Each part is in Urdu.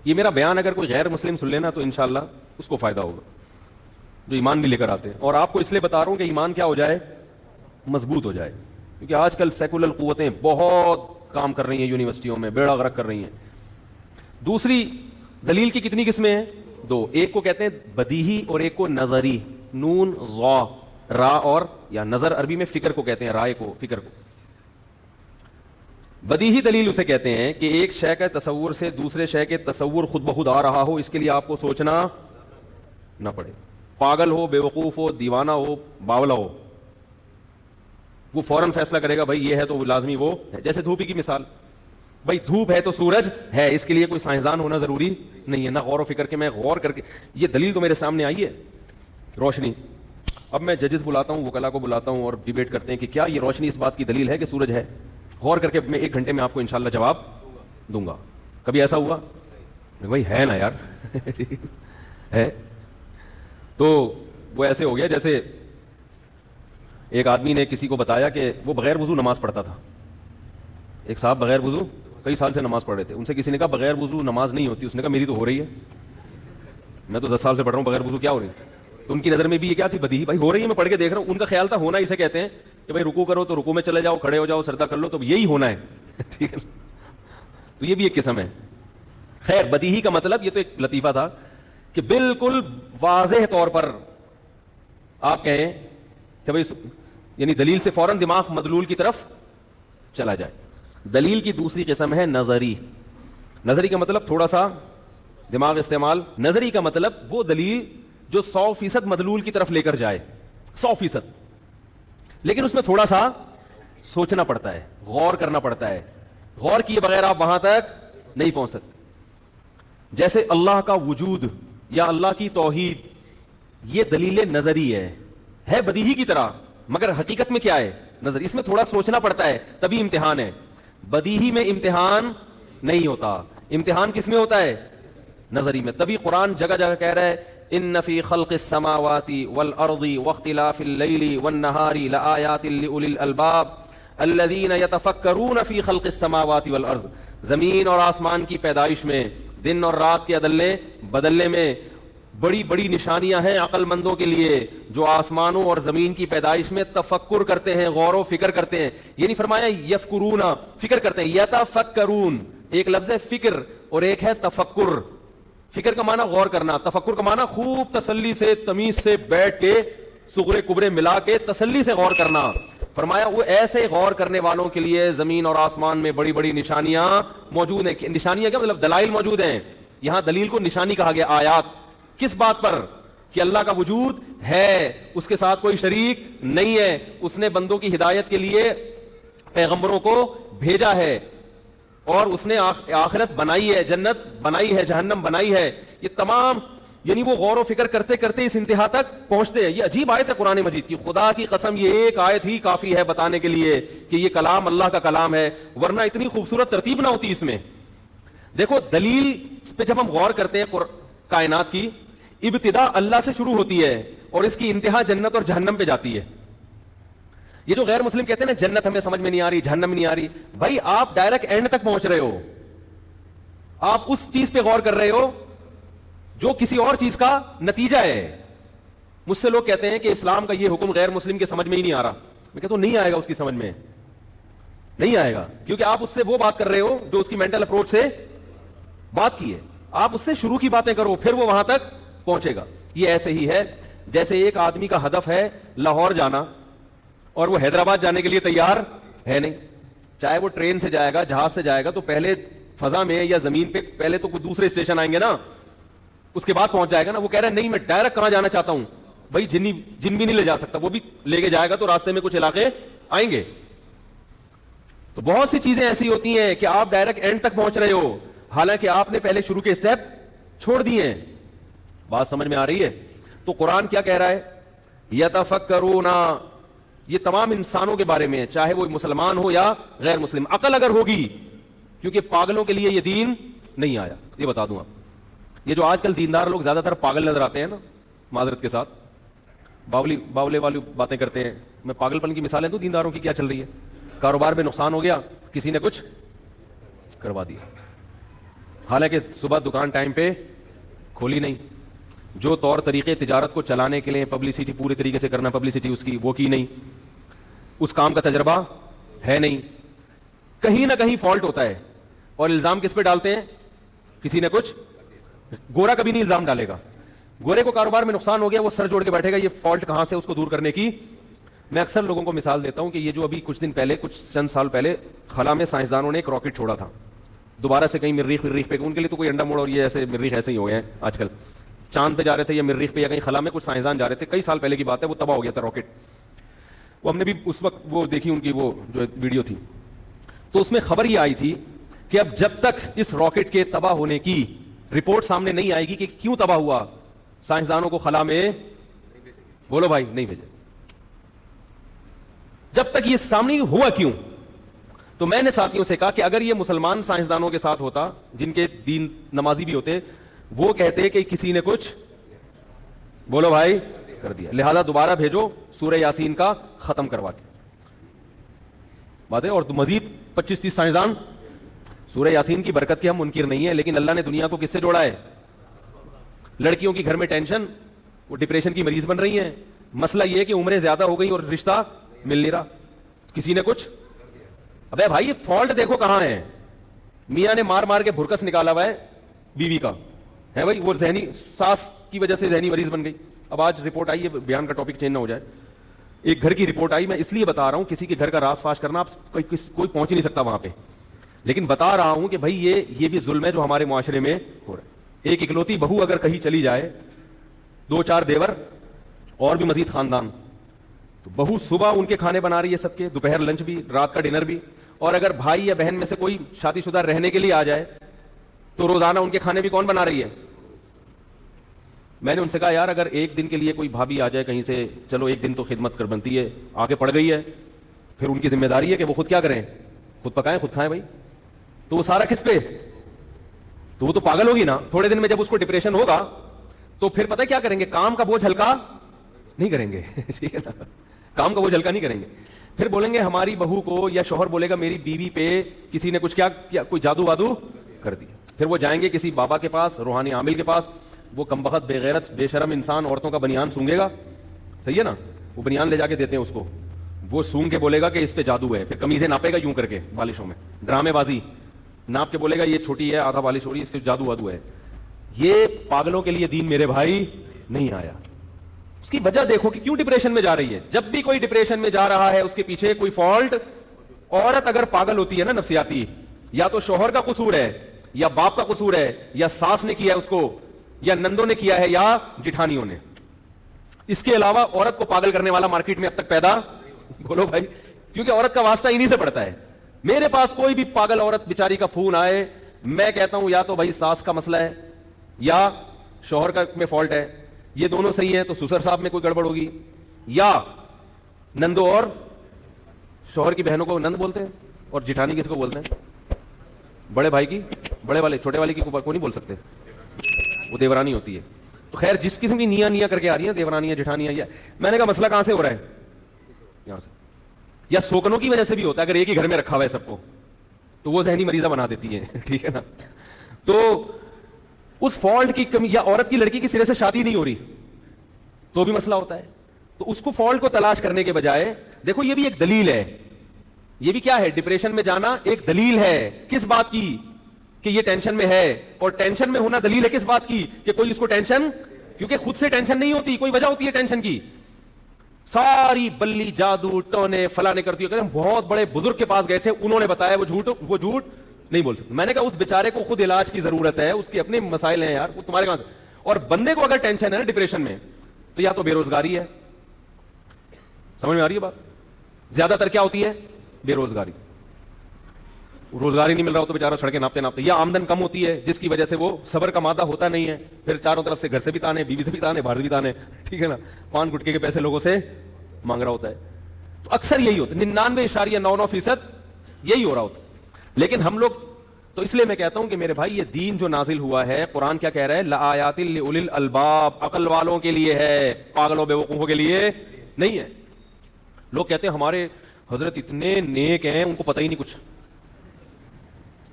یہ میرا بیان اگر کوئی غیر مسلم سن لینا تو انشاءاللہ اس کو فائدہ ہوگا، جو ایمان نہیں لے کر آتے ہیں. اور آپ کو اس لیے بتا رہا ہوں کہ ایمان کیا ہو جائے، مضبوط ہو جائے، کیونکہ آج کل سیکولر قوتیں بہت کام کر رہی ہیں یونیورسٹیوں میں، بیڑا غرق کر رہی ہیں. دوسری دلیل کی کتنی قسمیں ہیں؟ دو. ایک کو کہتے ہیں بدیہی اور ایک کو نظری، نون ضا را، اور یا نظر عربی میں فکر کو کہتے ہیں، رائے کو، فکر کو. بدیہی دلیل اسے کہتے ہیں کہ ایک شے کے تصور سے دوسرے شے کے تصور خود بخود آ رہا ہو، اس کے لیے آپ کو سوچنا نہ پڑے. پاگل ہو، بے وقوف ہو، دیوانہ ہو، باولا ہو، وہ فوراً فیصلہ کرے گا بھائی یہ ہے تو لازمی وہ ہے. جیسے دھوپ کی مثال، بھائی دھوپ ہے تو سورج ہے، اس کے لیے کوئی سائنسدان ہونا ضروری نہیں ہے، نہ غور و فکر کے. میں غور کر کے یہ دلیل تو میرے سامنے آئی ہے، روشنی. اب میں ججز بلاتا ہوں، وکلا کو بلاتا ہوں اور ڈیبیٹ کرتے ہیں کہ کیا یہ روشنی اس بات کی دلیل ہے کہ سورج ہے. غور کر کے میں 1 گھنٹے میں آپ کو انشاءاللہ جواب دوں گا. کبھی ایسا ہوا؟ بھائی ہے نا یار ہے. تو وہ ایسے ہو گیا جیسے ایک آدمی نے کسی کو بتایا کہ وہ بغیر وضو نماز پڑھتا تھا. ایک صاحب بغیر وضو کئی سال سے نماز پڑھ رہے تھے. ان سے کسی نے کہا بغیر وضو نماز نہیں ہوتی. اس نے کہا میری تو ہو رہی ہے، میں تو 10 سال سے پڑھ رہا ہوں، بغیر وضو کیا ہو رہی ہے. تو ان کی نظر میں بھی یہ کیا تھی؟ بدیہی. بھائی ہو رہی ہے، میں پڑھ کے دیکھ رہا ہوں. ان کا خیال تھا ہونا اسے کہتے ہیں کہ بھائی رکوع کرو تو رکوع میں چلے جاؤ، کھڑے ہو جاؤ سجدہ کر لو تو یہی ہونا ہے. ٹھیک ہے، تو یہ بھی ایک قسم ہے. خیر، بدیہی کا مطلب یہ تو ایک لطیفہ تھا کہ بالکل واضح طور پر آپ کہیں کہ بھائی یعنی دلیل سے فوراً دماغ مدلول کی طرف چلا جائے. دلیل کی دوسری قسم ہے نظری. نظری کا مطلب تھوڑا سا دماغ استعمال. نظری کا مطلب وہ دلیل جو 100% مدلول کی طرف لے کر جائے، 100%، لیکن اس میں تھوڑا سا سوچنا پڑتا ہے، غور کرنا پڑتا ہے. غور کیے بغیر آپ وہاں تک نہیں پہنچ سکتے. جیسے اللہ کا وجود یا اللہ کی توحید، یہ دلیل نظری ہے بدیہی کی طرح، مگر حقیقت میں کیا ہے؟ نظری. اس میں تھوڑا سوچنا پڑتا ہے، تبھی امتحان ہے. بدیہی میں امتحان نہیں ہوتا. امتحان کس میں ہوتا ہے؟ نظری میں. تبھی قرآن جگہ جگہ کہہ رہا ہے ان فی خلق السماوات والارض واختلاف اللیل والنہار لآیات لأولی الالباب الذین یتفکرون فی خلق السماوات والارض. زمین اور آسمان کی پیدائش میں، دن اور رات کے بدلنے میں بڑی بڑی نشانیاں ہیں عقل مندوں کے لیے جو آسمانوں اور زمین کی پیدائش میں تفکر کرتے ہیں، غور و فکر کرتے ہیں. یہ نہیں فرمایا یفکرون، فکر کرتے ہیں. یتفکرون ایک لفظ ہے فکر اور ایک ہے تفکر. فکر کا معنی غور کرنا، تفکر کا معنی خوب تسلی سے تمیز سے بیٹھ کے صغرے کبرے ملا کے تسلی سے غور کرنا. فرمایا وہ ایسے غور کرنے والوں کے لیے زمین اور آسمان میں بڑی بڑی نشانیاں موجود ہیں. نشانیاں کیا مطلب؟ دلائل موجود ہیں. یہاں دلیل کو نشانی کہا گیا. آیات کس بات پر؟ کہ اللہ کا وجود ہے، اس کے ساتھ کوئی شریک نہیں ہے، اس نے بندوں کی ہدایت کے لیے پیغمبروں کو بھیجا ہے، اور اس نے آخرت بنائی ہے، جنت بنائی ہے، جہنم بنائی ہے. یہ تمام یعنی وہ غور و فکر کرتے کرتے اس انتہا تک پہنچتے ہیں. یہ عجیب آیت ہے قرآن مجید کی. خدا کی قسم یہ ایک آیت ہی کافی ہے بتانے کے لیے کہ یہ کلام اللہ کا کلام ہے، ورنہ اتنی خوبصورت ترتیب نہ ہوتی اس میں. دیکھو دلیل پہ جب ہم غور کرتے ہیں، کائنات کی ابتدا اللہ سے شروع ہوتی ہے اور اس کی انتہا جنت اور جہنم پہ جاتی ہے. یہ جو غیر مسلم کہتے ہیں نا جنت ہمیں سمجھ میں نہیں آ رہی، جہنم نہیں آ رہی، بھائی آپ ڈائریکٹ اینڈ تک پہنچ رہے ہو. آپ اس چیز پہ غور کر رہے ہو جو کسی اور چیز کا نتیجہ ہے. مجھ سے لوگ کہتے ہیں کہ اسلام کا یہ حکم غیر مسلم کے سمجھ میں ہی نہیں آ رہا. میں کہتا ہوں نہیں آئے گا، اس کی سمجھ میں نہیں آئے گا، کیونکہ آپ اس سے وہ بات کر رہے ہو جو اس کی مینٹل اپروچ سے بات کی ہے. آپ اس سے شروع کی باتیں کرو، پھر وہ وہاں تک پہنچے گا. یہ ایسے ہی ہے جیسے ایک آدمی کا ہدف ہے لاہور جانا اور وہ حیدرآباد جانے کے لیے تیار ہے نہیں. چاہے وہ ٹرین سے جائے گا، جہاز سے جائے گا، تو پہلے فضا میں یا زمین پہ پہلے تو کوئی دوسرے اسٹیشن آئیں گے نا، اس کے بعد پہنچ جائے گا نا. وہ کہہ رہا ہے نہیں میں ڈائریکٹ کہاں جانا چاہتا ہوں. بھائی جن بھی نہیں لے جا سکتا، وہ بھی لے کے جائے گا تو راستے میں کچھ علاقے آئیں گے. تو بہت سی چیزیں ایسی ہوتی ہیں کہ آپ ڈائریکٹ اینڈ تک پہنچ رہے ہو، حالانکہ آپ نے پہلے شروع کے اسٹیپ چھوڑ دیے ہیں. بات سمجھ میں آ رہی ہے؟ تو قرآن کیا کہہ رہا ہے؟ یتفکرون، یہ تمام انسانوں کے بارے میں ہے، چاہے وہ مسلمان ہو یا غیر مسلم. عقل اگر ہوگی، کیونکہ پاگلوں کے لیے یہ دین نہیں آیا. یہ بتا دوں آپ، یہ جو آج کل دیندار لوگ زیادہ تر پاگل نظر آتے ہیں نا، معذرت کے ساتھ باولے والی باتیں کرتے ہیں. میں پاگل پن کی مثالیں دوں دینداروں کی کیا چل رہی ہے. کاروبار میں نقصان ہو گیا، کسی نے کچھ کروا دیا، حالانکہ صبح دکان ٹائم پہ کھولی نہیں, جو طور طریقے تجارت کو چلانے کے لیے پبلسٹی پورے طریقے سے کرنا, پبلسٹی اس کی وہ کی نہیں, اس کام کا تجربہ ہے نہیں, کہیں نہ کہیں فالٹ ہوتا ہے. اور الزام کس پہ ڈالتے ہیں؟ کسی نے کچھ. گورا کبھی نہیں الزام ڈالے گا. گورے کو کاروبار میں نقصان ہو گیا, وہ سر جوڑ کے بیٹھے گا یہ فالٹ کہاں سے, اس کو دور کرنے کی. میں اکثر لوگوں کو مثال دیتا ہوں کہ یہ جو ابھی کچھ دن پہلے, کچھ چند سال پہلے خلا میں سائنسدانوں نے ایک راکٹ چھوڑا تھا, دوبارہ سے کہیں مریخ پہ, ان کے لیے تو کوئی انڈا موڑ اور یہ ایسے مریخ ایسے ہی ہو گئے ہیں آج کل. چاند پہ جا رہے تھے یا مریخ پہ یا کہیں خلا میں کچھ سائنسدان جا رہے تھے, کئی سال پہلے کی بات ہے, وہ تباہ ہو گیا تھا راکٹ. وہ ہم نے بھی اس وقت وہ دیکھی ان کی وہ جو ویڈیو تھی, تو اس میں خبر یہ آئی تھی کہ اب جب تک اس راکٹ کے تباہ ہونے کی رپورٹ سامنے نہیں آئے گی کہ کیوں تباہ ہوا, سائنسدانوں کو خلا میں, بولو بھائی, نہیں بھیجے. جب تک یہ سامنے ہوا کیوں. تو میں نے ساتھیوں سے کہا کہ اگر یہ مسلمان سائنسدانوں کے ساتھ ہوتا, جن کے دین نمازی بھی ہوتے, وہ کہتے کہ کسی نے کچھ, بولو بھائی, کر دیا, لہذا دوبارہ بھیجو سورہ یاسین کا ختم کروا کے بات ہے. اور مزید 25-30 سائنسدان. سورہ یاسین کی برکت کے ہم منکر نہیں ہیں, لیکن اللہ نے دنیا کو کس سے جوڑا ہے؟ لڑکیوں کی گھر میں ٹینشن, وہ ڈپریشن کی مریض بن رہی ہیں. مسئلہ یہ کہ عمریں زیادہ ہو گئی اور رشتہ مل نہیں رہا, کسی نے کچھ. ابے بھائی یہ فالٹ دیکھو کہاں ہے. میاں نے مار مار کے بھرکس نکالا ہوا ہے بیوی کا, ہے بھائی, وہ ذہنی ساس کی وجہ سے ذہنی مریض بن گئی. اب آج رپورٹ آئی ہے, بیان کا ٹاپک چینج نہ ہو جائے, ایک گھر کی رپورٹ آئی, میں اس لیے بتا رہا ہوں, کسی کے گھر کا راز فاش کرنا, آپ کوئی پہنچ نہیں سکتا وہاں پہ, لیکن بتا رہا ہوں کہ بھائی یہ بھی ظلم ہے جو ہمارے معاشرے میں ہو رہا ہے. ایک اکلوتی بہو اگر کہیں چلی جائے, 2-4 دیور اور بھی مزید خاندان, تو بہو صبح ان کے کھانے بنا رہی ہے سب کے, دوپہر لنچ بھی, رات کا ڈنر بھی. اور اگر بھائی یا بہن میں سے کوئی شادی شدہ رہنے کے لیے آ جائے تو روزانہ ان کے کھانے بھی کون بنا رہی ہے؟ میں نے ان سے کہا یار اگر ایک دن کے لیے کوئی بھابھی آ جائے کہیں سے, چلو ایک دن تو خدمت کر بنتی ہے, آگے پڑ گئی ہے, پھر ان کی ذمہ داری ہے کہ وہ خود کیا کریں, خود پکائیں خود کھائیں بھائی. تو وہ سارا کس پہ؟ تو وہ تو پاگل ہوگی نا. تھوڑے دن میں جب اس کو ڈپریشن ہوگا تو پھر پتہ کیا کریں گے, کام کا بوجھ ہلکا نہیں کریں گے. ٹھیک ہے نا, کام کا بوجھ ہلکا نہیں کریں گے. پھر بولیں گے ہماری بہو کو, یا شوہر بولے گا میری بیوی پہ کسی نے کچھ کیا کوئی جادو وادو کر دیا. پھر وہ جائیں گے کسی بابا کے پاس, روحانی عامل کے پاس, وہ کمبخت بے غیرت بے شرم انسان عورتوں کا بنیان سونگے گا, صحیح ہے نا, وہ بنیان لے جا کے دیتے ہیں اس کو, وہ سونگ کے بولے گا کہ اس پہ جادو ہے, پھر قمیضیں ناپے گا یوں کر کے بالشوں میں, ڈرامے بازی ناپ کے بولے گا یہ چھوٹی ہے, آدھا بالش ہو رہی ہے, اس کے جادو وادو ہے. یہ پاگلوں کے لیے دین میرے بھائی نہیں آیا. اس کی وجہ دیکھو کہ کیوں ڈپریشن میں جا رہی ہے. جب بھی کوئی ڈپریشن میں جا رہا ہے اس کے پیچھے کوئی فالٹ. عورت اگر پاگل ہوتی ہے نا نفسیاتی, یا تو شوہر کا قصور ہے, یا باپ کا قصور ہے, یا ساس نے کیا ہے اس کو, یا نندوں نے کیا ہے, یا جٹھانیوں نے. اس کے علاوہ عورت کو پاگل کرنے والا مارکیٹ میں اب تک پیدا, بولو بھائی, کیونکہ عورت کا واسطہ انہی سے پڑتا ہے. میرے پاس کوئی بھی پاگل عورت بیچاری کا فون آئے, میں کہتا ہوں یا تو بھائی ساس کا مسئلہ ہے یا شوہر کا میں فالٹ ہے, یہ دونوں صحیح ہیں تو سسر صاحب میں کوئی گڑبڑ ہوگی, یا نندو اور شوہر کی بہنوں کو نند بولتے ہیں, اور جٹھانی کس کو بولتے ہیں؟ بڑے بھائی کی, بڑے والے چھوٹے والے کی کو نہیں بول سکتے, وہ دیورانی ہوتی ہے. تو خیر جس قسم کی نیا کر کے آ رہی ہیں دیورانیاں جٹھانیاں, یا میں نے کہا مسئلہ کہاں سے ہو رہا ہے؟ یہاں سے. یا سوکنوں کی وجہ سے بھی ہوتا ہے, اگر ایک ہی گھر میں رکھا ہوا ہے سب کو تو وہ ذہنی مریضہ بنا دیتی ہیں. ٹھیک ہے نا. تو اس فالٹ کی کمی, یا عورت کی لڑکی کی سرے سے شادی نہیں ہو رہی تو بھی مسئلہ ہوتا ہے. تو اس کو فالٹ کو تلاش کرنے کے بجائے دیکھو یہ بھی ایک دلیل ہے, یہ بھی کیا ہے, ڈپریشن میں جانا ایک دلیل ہے. کس بات کی؟ کہ یہ ٹینشن میں ہے. اور ٹینشن میں ہونا دلیل ہے کس بات کی؟ کہ کوئی اس کو ٹینشن, کیونکہ خود سے ٹینشن نہیں ہوتی, کوئی وجہ ہوتی ہے ٹینشن کی. ساری بلی جادو ٹونے فلاں نے کر دیا. ہم بہت بڑے بزرگ کے پاس گئے تھے, انہوں نے بتایا وہ جھوٹ نہیں بول سکتے. میں نے کہا اس بیچارے کو خود علاج کی ضرورت ہے, اس کے اپنے مسائل ہیں یار, وہ تمہارے کہاں سے. اور بندے کو اگر ٹینشن ہے نا ڈپریشن میں, تو یا تو بے روزگاری ہے, سمجھ میں آ رہی ہے بات, زیادہ تر کیا ہوتی ہے بے روزگاری, روزگاری نہیں مل رہا ہو تو بیچارہ سڑکیں ناپتے ناپتے, یا آمدن کم ہوتی ہے جس کی وجہ سے وہ صبر کا مادہ ہوتا نہیں ہے, پھر چاروں طرف سے گھر سے بھی تانے, بیوی سے بھی تانے, باہر سے بھی تانے, ٹھیک ہے نا, پان گٹکے کے پیسے لوگوں سے مانگ رہا ہوتا ہے. تو اکثر یہی ہوتا ہے, 99.99% یہی ہو رہا ہوتا ہے. لیکن ہم لوگ تو, اس لیے میں کہتا ہوں کہ میرے بھائی یہ دین جو نازل ہوا ہے, قرآن کیا کہہ رہا ہے, لآیات لأولی الالباب, عقل والوں کے لیے ہے, پاگلوں بے وقوفوں کے لیے نہیں ہے. لوگ کہتے ہیں ہمارے حضرت اتنے نیک ہیں ان کو پتہ ہی نہیں کچھ,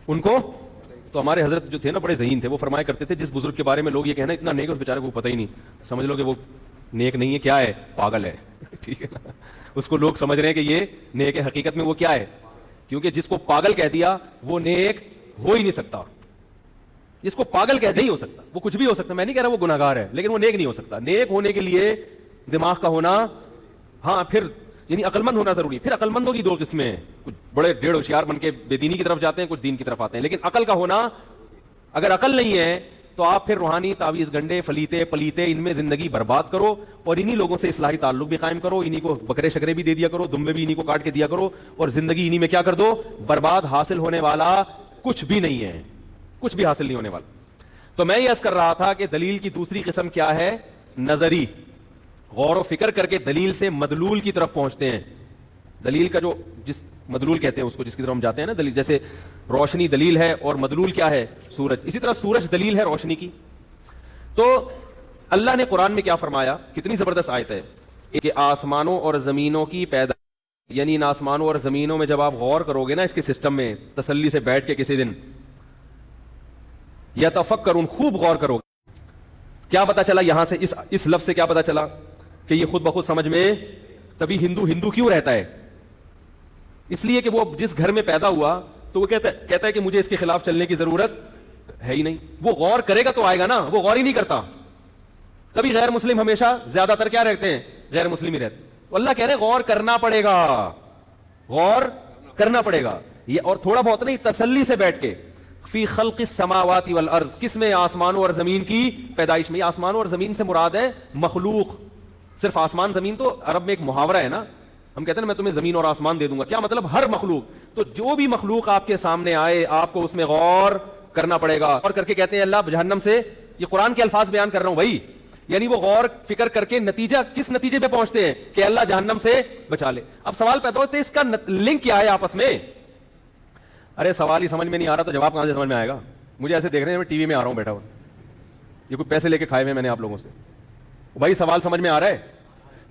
ان کو تو ہمارے حضرت جو تھے نا بڑے ذہین تھے, وہ فرمایا کرتے تھے جس بزرگ کے بارے میں لوگ یہ کہنا اتنا نیک ہے اس بیچارے کو پتہ ہی نہیں, سمجھ لو کہ وہ نیک نہیں ہے, کیا ہے, پاگل ہے. ٹھیک ہے نا, اس کو لوگ سمجھ رہے ہیں کہ یہ نیک ہے, حقیقت میں وہ کیا ہے, کیونکہ جس کو پاگل کہہ دیا وہ نیک ہو ہی نہیں سکتا. جس کو پاگل کہہ نہیں ہو سکتا, وہ کچھ بھی ہو سکتا, میں نہیں کہہ رہا وہ گناہگار ہے, لیکن وہ نیک نہیں ہو سکتا. نیک ہونے کے لیے دماغ کا ہونا, ہاں پھر یعنی عقل مند ہونا ضروری. پھر عقل مندوں کی دو قسمیں ہیں, کچھ بڑے ڈیڑھ ہوشیار بن کے بے دینی کی طرف جاتے ہیں, کچھ دین کی طرف آتے ہیں. لیکن عقل کا ہونا, اگر عقل نہیں ہے تو آپ پھر روحانی تعویذ گنڈے فلیتے پلیتے ان میں زندگی برباد کرو, اور انہی لوگوں سے اصلاحی تعلق بھی قائم کرو, انہی کو بکرے شکرے بھی دے دیا کرو, دمبے بھی انہی کو کاٹ کے دیا کرو, اور زندگی انہی میں کیا کر دو, برباد. حاصل ہونے والا کچھ بھی نہیں ہے, کچھ بھی حاصل نہیں ہونے والا. تو میں یہ عرض کر رہا تھا کہ دلیل کی دوسری قسم کیا ہے, نظری. غور و فکر کر کے دلیل سے مدلول کی طرف پہنچتے ہیں. دلیل کا جو جس مدلول کہتے ہیں اس کو, جس کی طرف ہم جاتے ہیں نا دلیل, جیسے روشنی دلیل ہے اور مدلول کیا ہے, سورج. اسی طرح سورج دلیل ہے روشنی کی. تو اللہ نے قرآن میں کیا فرمایا, کتنی زبردست آیت ہے کہ آسمانوں اور زمینوں کی پیدا, یعنی ان آسمانوں اور زمینوں میں جب آپ غور کرو گے نا اس کے سسٹم میں تسلی سے بیٹھ کے کسی دن, یتفکرون, خوب غور کرو گے, کیا پتا چلا یہاں سے اس لفظ سے کیا پتا چلا کہ یہ خود بخود سمجھ میں, تبھی ہندو کیوں رہتا ہے, اس لیے کہ وہ جس گھر میں پیدا ہوا تو وہ کہتا ہے کہ مجھے اس کے خلاف چلنے کی ضرورت ہے ہی نہیں. وہ غور کرے گا تو آئے گا نا, وہ غور ہی نہیں کرتا. تبھی غیر مسلم ہمیشہ زیادہ تر کیا رہتے ہیں, غیر مسلم ہی رہتے. اللہ کہہ رہے ہیں غور کرنا پڑے گا, غور کرنا پڑے گا. یہ اور تھوڑا بہت نہیں, تسلی سے بیٹھ کے, فی خلق السماوات والارض, کس میں, آسمانوں اور زمین کی پیدائش میں. آسمانوں اور زمین سے مراد ہے مخلوق. صرف آسمان زمین تو عرب میں ایک محاورہ ہے نا, ہم کہتے ہیں نا میں تمہیں زمین اور آسمان دے دوں گا, کیا مطلب ہر مخلوق. تو جو بھی مخلوق آپ کے سامنے آئے آپ کو اس میں غور کرنا پڑے گا. اور کر کے کہتے ہیں اللہ جہنم سے, یہ قرآن کے الفاظ بیان کر رہا ہوں بھائی, یعنی وہ غور فکر کر کے نتیجہ, کس نتیجے پہ پہنچتے ہیں کہ اللہ جہنم سے بچا لے. اب سوال پیدا ہوتا ہے اس کا لنک کیا ہے آپس میں. ارے سوال ہی سمجھ میں نہیں آ رہا تو جواب کہاں سے سمجھ میں آئے گا. مجھے ایسے دیکھ رہے ہیں میں ٹی وی میں آ رہا ہوں بیٹھا ہوا, یہ کوئی پیسے لے کے کھائے ہوئے میں نے آپ لوگوں سے. بھائی سوال سمجھ میں آ رہا ہے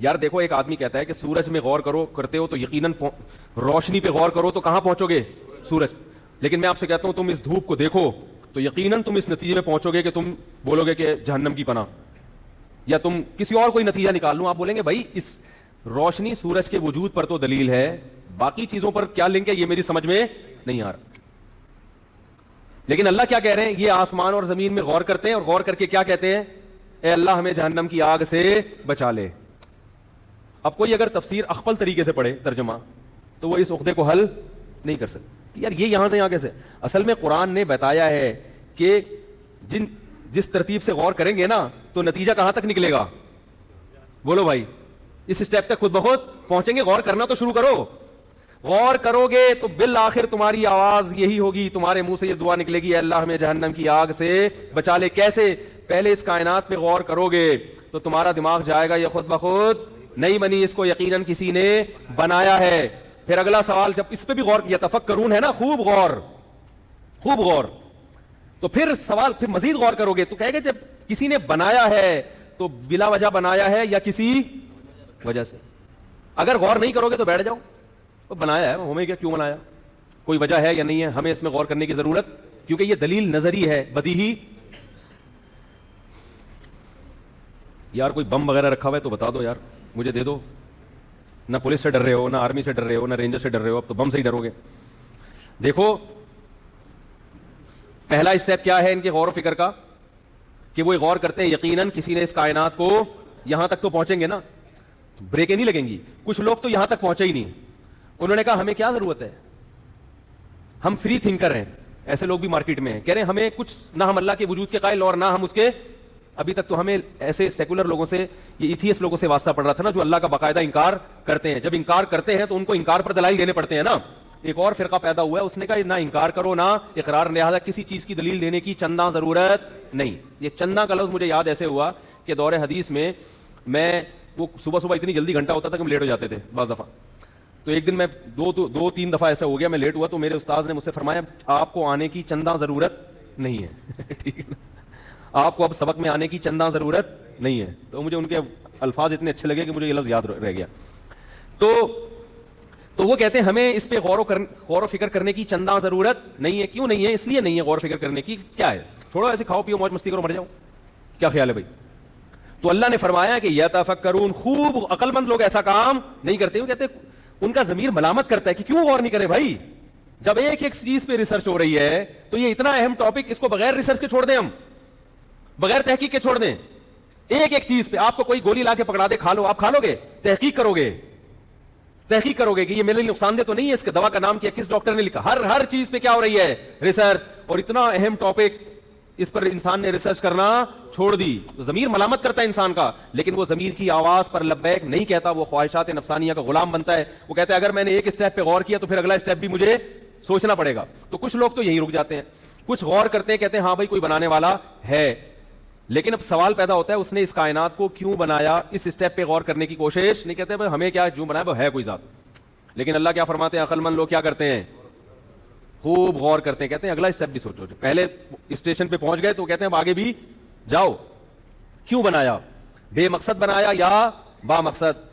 یار. دیکھو ایک آدمی کہتا ہے کہ سورج میں غور کرتے ہو تو یقیناً روشنی پہ غور کرو تو کہاں پہنچو گے, سورج. لیکن میں آپ سے کہتا ہوں تم اس دھوپ کو دیکھو تو یقیناً تم اس نتیجے میں پہنچو گے کہ تم بولو گے کہ جہنم کی پناہ, یا تم کسی اور کوئی نتیجہ نکال لوں, آپ بولیں گے بھائی اس روشنی سورج کے وجود پر تو دلیل ہے, باقی چیزوں پر کیا لنک ہے یہ میری سمجھ میں نہیں آ رہا. لیکن اللہ کیا کہہ رہے ہیں, یہ آسمان اور زمین میں غور کرتے ہیں اور غور کر کے کیا کہتے ہیں, اے اللہ ہمیں جہنم کی آگ سے بچا لے. اب کوئی اگر تفسیر اخپل طریقے سے پڑھے ترجمہ تو وہ اس عقدے کو حل نہیں کر سکتے کہ یار یہ یہاں سے یہاں کیسے. اصل میں قرآن نے بتایا ہے کہ جس ترتیب سے غور کریں گے نا تو نتیجہ کہاں تک نکلے گا, بولو بھائی, اس اسٹیپ تک خود بخود پہنچیں گے. غور کرنا تو شروع کرو, غور کرو گے تو بالآخر تمہاری آواز یہی ہوگی, تمہارے منہ سے یہ دعا نکلے گی, اے اللہ ہمیں جہنم کی آگ سے بچا لے. کیسے, پہلے اس کائنات پہ غور کرو گے تو تمہارا دماغ جائے گا یہ خود بخود نہیں بنی, اس کو یقیناً کسی نے بنایا ہے. پھر اگلا سوال جب اس پہ بھی غور کیا, تفکرون ہے نا, خوب غور, خوب غور, تو پھر سوال پھر مزید غور کرو گے تو کہے گا جب کسی نے بنایا ہے تو بلا وجہ بنایا ہے یا کسی وجہ سے. اگر غور نہیں کرو گے تو بیٹھ جاؤ, بنایا ہے ہمیں کیا, کیوں بنایا, کوئی وجہ ہے یا نہیں ہے, ہمیں اس میں غور کرنے کی ضرورت, کیونکہ یہ دلیل نظری ہے, بدیہی. یار کوئی بم وغیرہ رکھا ہوا ہے تو بتا دو یار, مجھے دے دو. نہ پولیس سے ڈر رہے ہو, نہ آرمی سے ڈر رہے ہو, نہ رینجر سے ڈر رہے ہو, اب تو بم سے ہی ڈرو گے. دیکھو پہلا اسٹیپ کیا ہے ان کے غور و فکر کا, کہ وہ غور کرتے ہیں یقیناً کسی نے اس کائنات کو, یہاں تک تو پہنچیں گے نا, بریکیں نہیں لگیں گی. کچھ لوگ تو یہاں تک پہنچے ہی نہیں, انہوں نے کہا ہمیں کیا ضرورت ہے, ہم فری تھنکر ہیں. ایسے لوگ بھی مارکیٹ میں ہیں, کہہ رہے ہیں ہمیں کچھ نہ, ہم اللہ کے وجود کے قائل اور نہ ہم اس کے. ابھی تک تو ہمیں ایسے سیکولر لوگوں سے, یہ ایتھیسٹ لوگوں سے واسطہ پڑ رہا تھا نا, جو اللہ کا باقاعدہ انکار کرتے ہیں. جب انکار کرتے ہیں تو ان کو انکار پر دلائل دینے پڑتے ہیں نا. ایک اور فرقہ پیدا ہوا ہے, اس نے کہا نہ انکار کرو نہ اقرار, لہذا کسی چیز کی دلیل دینے کی چندہ ضرورت نہیں. یہ چندہ کا لفظ مجھے یاد ایسے ہوا کہ دور حدیث میں وہ صبح صبح اتنی جلدی گھنٹہ ہوتا تھا کہ ہم لیٹ ہو جاتے تھے بعض دفعہ. تو ایک دن میں دو تین دفعہ ایسا ہو گیا, میں لیٹ ہوا تو میرے استاذ نے مجھ سے فرمایا آپ کو آنے کی چندہ ضرورت نہیں ہے. ٹھیک ہے نا, آپ کو اب سبق میں آنے کی چندہ ضرورت نہیں ہے. تو مجھے ان کے الفاظ اتنے اچھے لگے کہ مجھے یہ لفظ یاد رہ گیا. تو تو وہ کہتے ہیں ہمیں اس پہ غور و فکر کرنے کی چندہ ضرورت نہیں ہے. کیوں نہیں ہے؟ اس لیے نہیں ہے غور و فکر کرنے کی. کیا ہے؟ چھوڑو ایسے کھاؤ پیو موج مستی کرو مر جاؤ. کیا خیال ہے بھائی؟ تو اللہ نے فرمایا کہ یتفکرون, خوب عقل مند لوگ ایسا کام نہیں کرتے. وہ کہتے ان کا ضمیر ملامت کرتا ہے کہ کیوں غور نہیں کرے بھائی, جب ایک ایک چیز پہ ریسرچ ہو رہی ہے تو یہ اتنا اہم ٹاپک, اس کو بغیر ریسرچ کے چھوڑ دیں, ہم بغیر تحقیق کے چھوڑ دیں. ایک ایک چیز پہ آپ کو کوئی گولی لا کے پکڑا دے, کھا لو, آپ کھا لو گے؟ تحقیق کرو گے, تحقیق کرو گے کہ یہ میرے لیے نقصان دہ تو نہیں ہے, اس کے دوا کا نام کیا, کس ڈاکٹر نے لکھا. ہر چیز پہ کیا ہو رہی ہے؟ ریسرچ. اور اتنا اہم ٹاپک, اس پر انسان نے ریسرچ کرنا چھوڑ دی. تو ضمیر ملامت کرتا ہے انسان کا, لیکن وہ ضمیر کی آواز پر لبیک نہیں کہتا, وہ خواہشات نفسانیہ کا غلام بنتا ہے. وہ کہتا ہے اگر میں نے ایک اسٹیپ پہ غور کیا تو پھر اگلا اسٹیپ بھی مجھے سوچنا پڑے گا. تو کچھ لوگ تو یہی رک جاتے ہیں, کچھ غور کرتے ہیں, کہتے ہیں ہاں بھائی کوئی بنانے والا ہے, لیکن اب سوال پیدا ہوتا ہے اس نے اس کائنات کو کیوں بنایا, اس اسٹیپ پہ غور کرنے کی کوشش نہیں. کہتے ہیں ہمیں کیا, جو بنایا وہ ہے کوئی ذات. لیکن اللہ کیا فرماتے ہیں, عقل مند لوگ کیا کرتے ہیں, خوب غور کرتے ہیں, کہتے ہیں اگلا اسٹیپ بھی سوچو. پہلے اسٹیشن پہ پہنچ گئے تو کہتے ہیں اب آگے بھی جاؤ. کیوں بنایا, بے مقصد بنایا یا با مقصد؟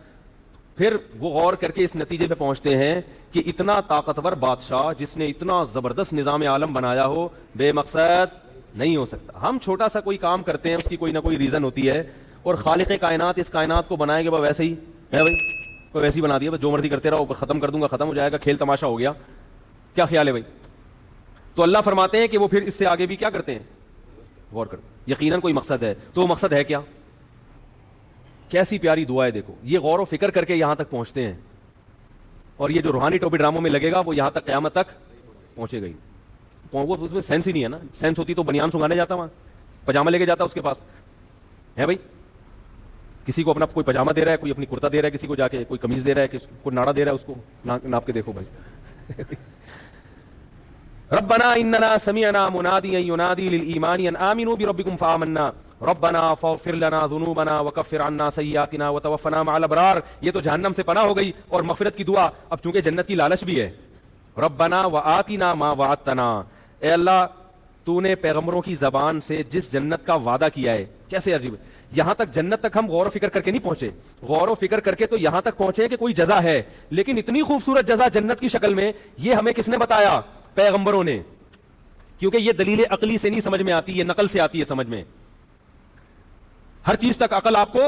پھر وہ غور کر کے اس نتیجے پہ پہنچتے ہیں کہ اتنا طاقتور بادشاہ جس نے اتنا زبردست نظام عالم بنایا ہو, بے مقصد نہیں ہو سکتا. ہم چھوٹا سا کوئی کام کرتے ہیں, اس کی کوئی نہ کوئی ریزن ہوتی ہے, اور خالق کائنات اس کائنات کو بنائے گا ویسے ہی ہے بھائی, ویسے ہی بنا دیا, جو مرضی کرتے رہو, ختم کر دوں گا, ختم ہو جائے گا, کھیل تماشا ہو گیا. کیا خیال ہے بھائی؟ تو اللہ فرماتے ہیں کہ وہ پھر اس سے آگے بھی کیا کرتے ہیں, غور کرتے ہیں. یقیناً کوئی مقصد ہے. تو وہ مقصد ہے کیا؟ کیسی پیاری دعا ہے, دیکھو یہ غور و فکر کر کے یہاں تک پہنچتے ہیں, اور یہ جو روحانی ٹوپی ڈراموں میں لگے گا وہ یہاں تک قیامت تک پہنچے گئی. وہ اس میں سینس ہی نہیں ہے نا. سینس ہوتی تو بنیان سنگانے جاتا, وہاں پجامہ لے کے جاتا اس کے پاس ہے بھائی. کسی کو اپنا کوئی پجامہ دے رہا ہے, کوئی اپنی کرتا دے رہا ہے, کسی کو جا کے کوئی قمیض دے رہا ہے, کوئی ناڑا دے رہا ہے, اس کو ناپ کے دیکھو بھائی. ربنا اننا سمعنا منادیا ینادی للایمان ان آمنوا بربکم فآمنا ربنا فاغفر لنا ذنوبنا وکفر عنا سیئاتنا وتوفنا مع الابرار. یہ تو جہنم سے پناہ ہو گئی اور مغفرت کی دعا. اب چونکہ جنت کی لالچ بھی ہے, ربنا وآتنا ما وعدتنا, اے اللہ تو نے پیغمبروں کی زبان سے جس جنت کا وعدہ کیا ہے. کیسے عجیب, یہاں تک جنت تک ہم غور و فکر کر کے نہیں پہنچے, غور و فکر کر کے تو یہاں تک پہنچے کہ کوئی جزا ہے, لیکن اتنی خوبصورت جزا جنت کی شکل میں, یہ ہمیں کس نے بتایا؟ پیغمبروں نے. کیونکہ یہ دلیل عقلی سے نہیں سمجھ میں آتی, یہ نقل سے آتی ہے سمجھ میں. ہر چیز تک عقل آپ کو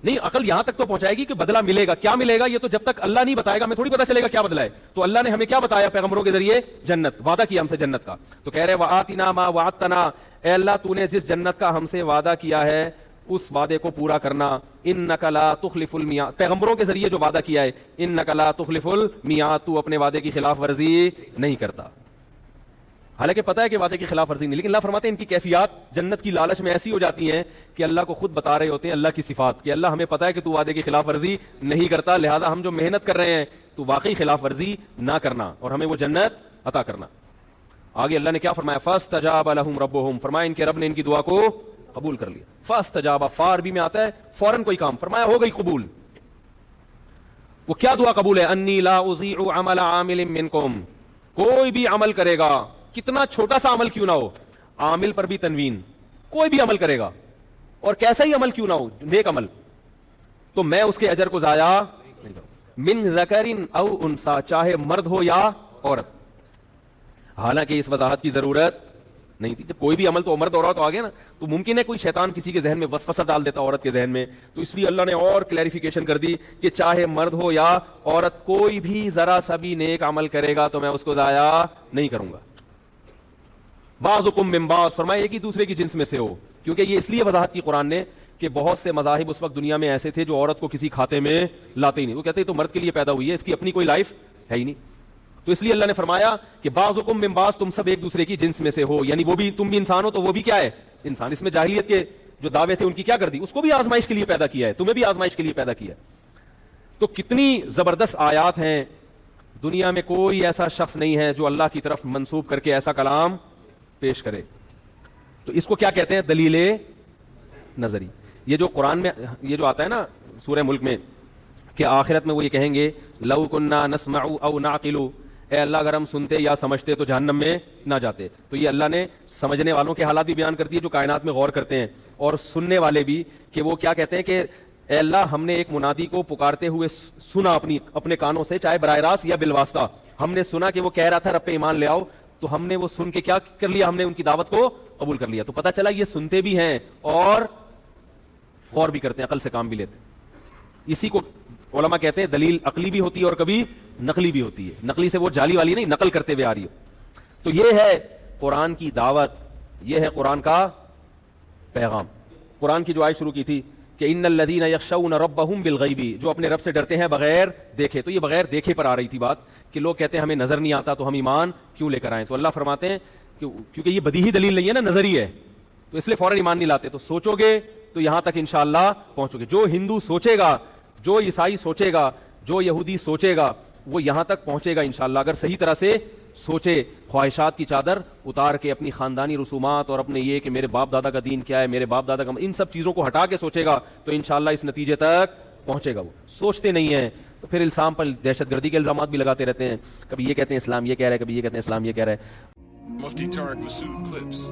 نہیں, عقل یہاں تک تو پہنچائے گی کہ بدلہ ملے گا. کیا ملے گا یہ تو جب تک اللہ نہیں بتائے گا ہمیں تھوڑی پتہ چلے گا کیا بدلہ ہے. تو اللہ نے ہمیں کیا بتایا پیغمبروں کے ذریعے؟ جنت. وعدہ کیا ہم سے جنت کا, تو کہہ رہے وآتنا ما وعدتنا, اے اللہ تو نے جس جنت کا ہم سے وعدہ کیا ہے اس وعدے کو پورا کرنا. انک لا تخلف المیعاد, پیغمبروں کے ذریعے جو وعدہ کیا ہے, انک لا تخلف المیعاد, تو اپنے وعدے کی خلاف ورزی نہیں کرتا. حالانکہ پتہ ہے کہ وعدے کی خلاف ورزی نہیں, لیکن اللہ فرماتے ہیں ان کی کیفیات جنت کی لالچ میں ایسی ہو جاتی ہیں کہ اللہ کو خود بتا رہے ہوتے ہیں اللہ کی صفات, کہ اللہ ہمیں پتہ ہے کہ تو وعدے کی خلاف ورزی نہیں کرتا, لہذا ہم جو محنت کر رہے ہیں تو واقعی خلاف ورزی نہ کرنا اور ہمیں وہ جنت عطا کرنا. آگے اللہ نے کیا فرمایا؟ فاستجاب لهم ربهم, فرمایا ان کے رب نے ان کی دعا کو قبول کر لیا. فاستجاب, فار بھی میں آتا ہے فوراً کوئی کام, فرمایا ہو گئی قبول. وہ کیا دعا قبول ہے؟ انی لا اضیع عمل عامل منکم, کوئی بھی عمل کرے گا, کتنا چھوٹا سا عمل کیوں نہ ہو, عامل پر بھی تنوین, کوئی بھی عمل کرے گا اور کیسا ہی عمل کیوں نہ ہو, نیک عمل, تو میں اس کے اجر کو ضائع نہیں کروں. من ذکر او انثی, چاہے مرد ہو یا عورت. حالانکہ اس وضاحت کی ضرورت نہیں تھی, جب کوئی بھی عمل تو مرد اور عورت آ گیا نا, تو ممکن ہے کوئی شیطان کسی کے ذہن میں وسوسہ ڈال دیتا عورت کے ذہن میں, تو اس لیے اللہ نے اور کلیریفیکیشن کر دی کہ چاہے مرد ہو یا عورت, کوئی بھی ذرا سا بھی نیک عمل کرے گا تو میں اس کو ضائع نہیں کروں گا. بعضکم من بعض, فرمایا ایک ہی دوسرے کی جنس میں سے ہو. کیونکہ یہ اس لیے وضاحت کی قرآن نے کہ بہت سے مذاہب اس وقت دنیا میں ایسے تھے جو عورت کو کسی کھاتے میں لاتے ہی نہیں, وہ کہتے تو مرد کے لیے پیدا ہوئی ہے, اس کی اپنی کوئی لائف ہے ہی نہیں. تو اس لیے اللہ نے فرمایا کہ بعضکم من بعض, تم سب ایک دوسرے کی جنس میں سے ہو, یعنی وہ بھی, تم بھی انسان ہو تو وہ بھی کیا ہے, انسان. اس میں جاہلیت کے جو دعوے تھے ان کی کیا کر دی, اس کو بھی آزمائش کے لیے پیدا کیا ہے, تمہیں بھی آزمائش کے لیے پیدا کیا ہے. تو کتنی زبردست آیات ہیں, دنیا میں کوئی ایسا شخص نہیں ہے جو اللہ کی طرف منسوب کر کے ایسا کلام پیش کرے. تو اس کو کیا کہتے ہیں؟ دلیل نظری. یہ جو قرآن میں یہ جو آتا ہے نا سورہ ملک میں کہ آخرت میں وہ یہ کہیں گے لو کننا نسمع او نعقل, اے اللہ اگر ہم سنتے یا سمجھتے تو جہنم میں نہ جاتے. تو یہ اللہ نے سمجھنے والوں کے حالات بھی بیان کر دیے جو کائنات میں غور کرتے ہیں, اور سننے والے بھی کہ وہ کیا کہتے ہیں کہ اے اللہ ہم نے ایک منادی کو پکارتے ہوئے سنا اپنے کانوں سے، چاہے براہ راست یا بالواسطہ، ہم نے سنا کہ وہ کہہ رہا تھا رب پہ ایمان لے آؤ، تو ہم نے وہ سن کے کیا کر لیا، ہم نے ان کی دعوت کو قبول کر لیا. تو پتہ چلا یہ سنتے بھی ہیں اور غور بھی کرتے ہیں، عقل سے کام بھی لیتے ہیں. اسی کو علماء کہتے ہیں دلیل عقلی بھی ہوتی ہے اور کبھی نقلی بھی ہوتی ہے. نقلی سے وہ جعلی والی نہیں، نقل کرتے ہوئے آ رہی ہو. تو یہ ہے قرآن کی دعوت، یہ ہے قرآن کا پیغام. قرآن کی جو آیت شروع کی تھی کہ ان الذین یخشون ربہم بالغیب، جو اپنے رب سے ڈرتے ہیں بغیر دیکھے. تو یہ بغیر دیکھے پر آ رہی تھی بات کہ لوگ کہتے ہیں ہمیں نظر نہیں آتا تو ہم ایمان کیوں لے کر آئیں. تو اللہ فرماتے ہیں کیونکہ یہ بدیہی دلیل نہیں ہے نا، نظری ہے، تو اس لیے فوراً ایمان نہیں لاتے. تو سوچو گے تو یہاں تک انشاءاللہ پہنچو گے. جو ہندو سوچے گا، جو عیسائی سوچے گا، جو یہودی سوچے گا، وہ یہاں تک پہنچے گا انشاءاللہ اگر صحیح طرح سے سوچے، خواہشات کی چادر اتار کے اپنی خاندانی رسومات اور اپنے یہ کہ میرے باپ دادا کا دین کیا ہے، میرے باپ دادا کا، ان سب چیزوں کو ہٹا کے سوچے گا تو انشاءاللہ اس نتیجے تک پہنچے گا. وہ سوچتے نہیں ہیں تو پھر الزام پر دہشت گردی کے الزامات بھی لگاتے رہتے ہیں. کبھی یہ کہتے ہیں اسلام یہ کہہ رہا ہے، کبھی یہ کہتے ہیں اسلام یہ کہہ رہا ہے. Mufti Tariq Masood Clips.